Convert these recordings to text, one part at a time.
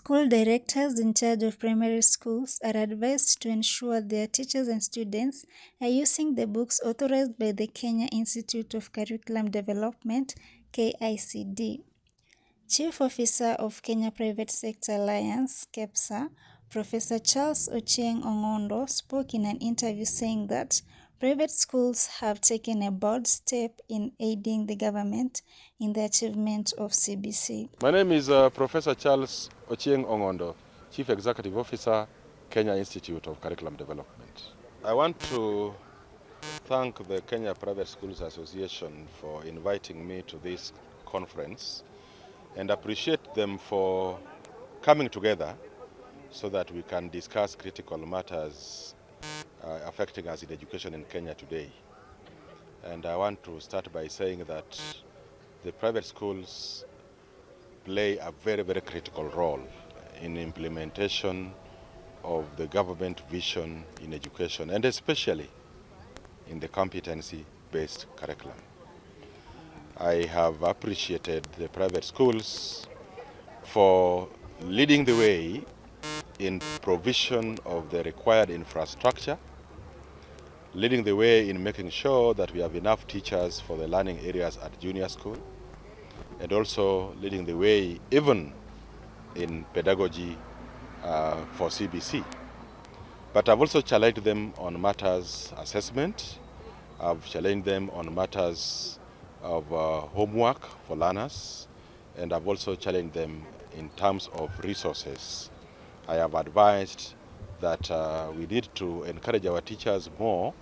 School directors in charge of primary schools are advised to ensure their teachers and students are using the books authorized by the Kenya Institute of Curriculum Development, KICD. Chief Officer of Kenya Private Sector Alliance, KEPSA, Professor Charles Ochieng Ongondo spoke in an interview saying that private schools have taken a bold step in aiding the government in the achievement of CBC. My name is Professor Charles Ochieng Ongondo, Chief Executive Officer, Kenya Institute of Curriculum Development. I want to thank the Kenya Private Schools Association for inviting me to this conference and appreciate them for coming together so that we can discuss critical matters affecting us in education in Kenya today. And I want to start by saying that the private schools play a very, very critical role in implementation of the government vision in education, and especially in the competency-based curriculum. I have appreciated the private schools for leading the way in provision of the required infrastructure, leading the way in making sure that we have enough teachers for the learning areas at junior school, and also leading the way even in pedagogy for CBC. But I've also challenged them on matters assessment. I've challenged them on matters of homework for learners, and I've also challenged them in terms of resources. I have advised that we need to encourage our teachers more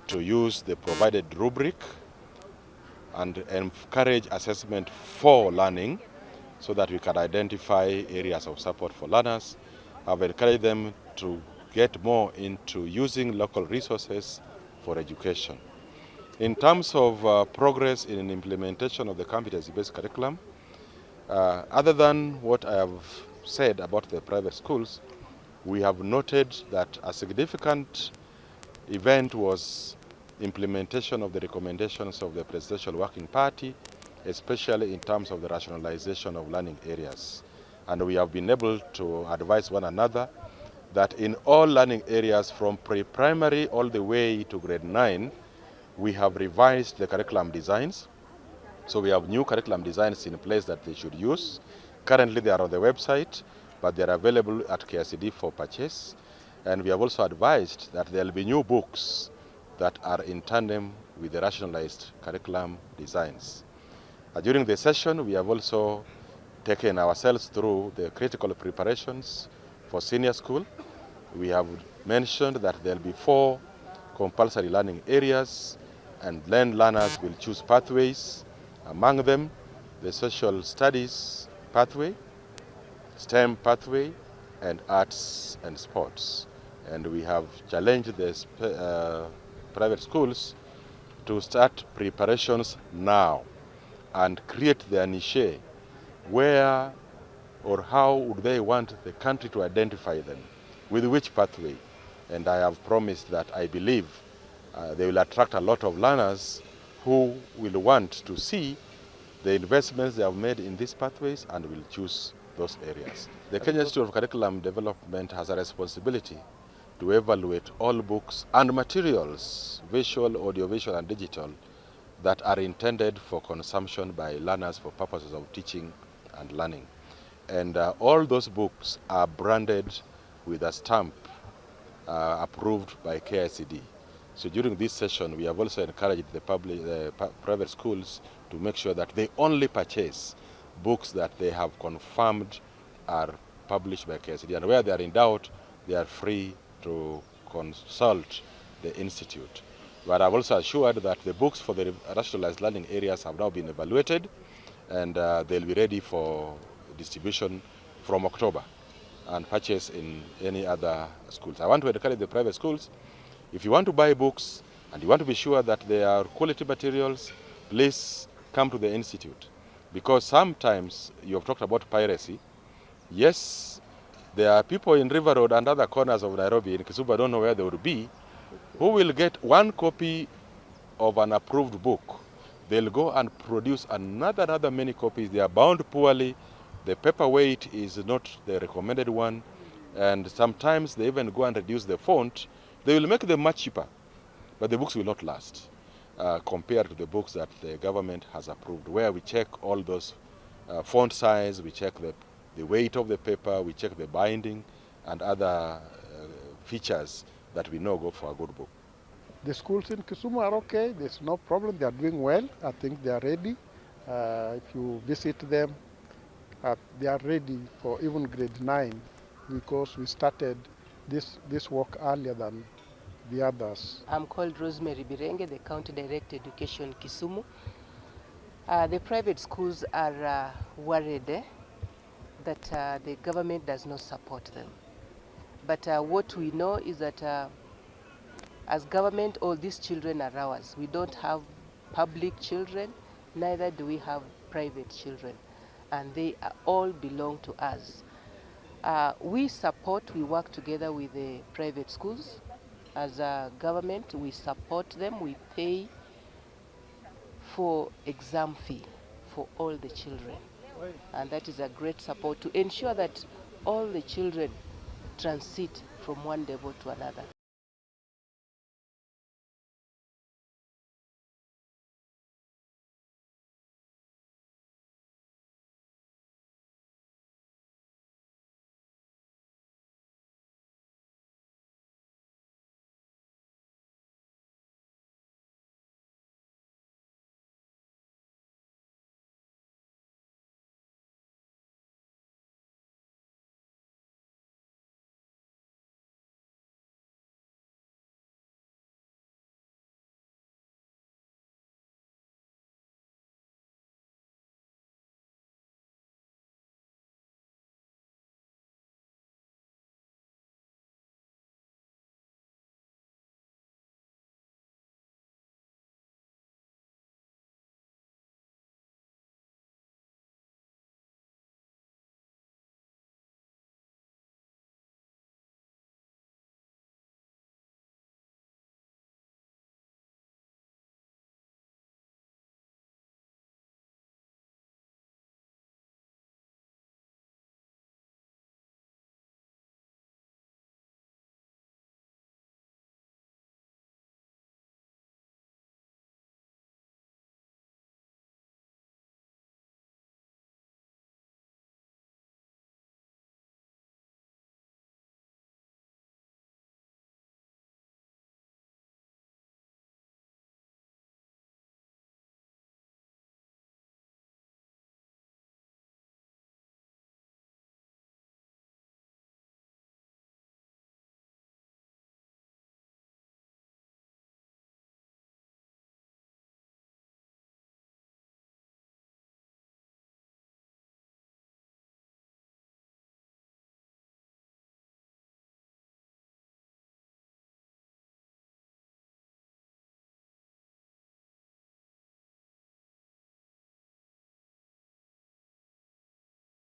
to use the provided rubric and encourage assessment for learning so that we can identify areas of support for learners. I've encouraged them to get more into using local resources for education. In terms of progress in implementation of the competency-based curriculum, other than what I have said about the private schools, we have noted that a significant event was implementation of the recommendations of the Presidential Working Party, especially in terms of the rationalization of learning areas. And we have been able to advise one another that in all learning areas from pre-primary all the way to grade 9, we have revised the curriculum designs. So we have new curriculum designs in place that they should use. Currently they are on the website, but they are available at KICD for purchase. And we have also advised that there will be new books that are in tandem with the rationalized curriculum designs. During the session, we have also taken ourselves through the critical preparations for senior school. We have mentioned that there will be 4 compulsory learning areas, and then learners will choose pathways. Among them, the social studies pathway, STEM pathway, and arts and sports. And we have challenged the private schools to start preparations now and create their niche. Where or how would they want the country to identify them? With which pathway? And I have promised that I believe they will attract a lot of learners who will want to see the investments they have made in these pathways and will choose those areas. The Kenya Institute of Curriculum Development has a responsibility to evaluate all books and materials, visual, audiovisual, and digital, that are intended for consumption by learners for purposes of teaching and learning. And all those books are branded with a stamp approved by KICD. So during this session, we have also encouraged the private schools to make sure that they only purchase books that they have confirmed are published by KICD. And where they are in doubt, they are free to consult the institute. But I've also assured that the books for the rationalized learning areas have now been evaluated, and they'll be ready for distribution from October and purchase in any other schools. I want to encourage the private schools, if you want to buy books and you want to be sure that they are quality materials, please come to the institute. Because sometimes you have talked about piracy. Yes, there are people in River Road and other corners of Nairobi, in Kisumu, I don't know where they would be, who will get one copy of an approved book. They'll go and produce another many copies. They are bound poorly The paper weight is not the recommended one, and sometimes they even go and reduce the font. They will make them much cheaper, but the books will not last compared to the books that the government has approved, where we check all those font size, we check the weight of the paper, we check the binding and other features that we know go for a good book. The schools in Kisumu are okay. There's no problem. They are doing well. I think they are ready. If you visit them, they are ready for even grade 9 because we started this work earlier than the others. I'm called Rosemary Birenge, the County Director Education Kisumu. The private schools are worried that the government does not support them. But what we know is that as government, all these children are ours. We don't have public children, neither do we have private children, and they all belong to us. We work together with the private schools. As a government, we support them, we pay for exam fee for all the children. And that is a great support to ensure that all the children transit from one level to another.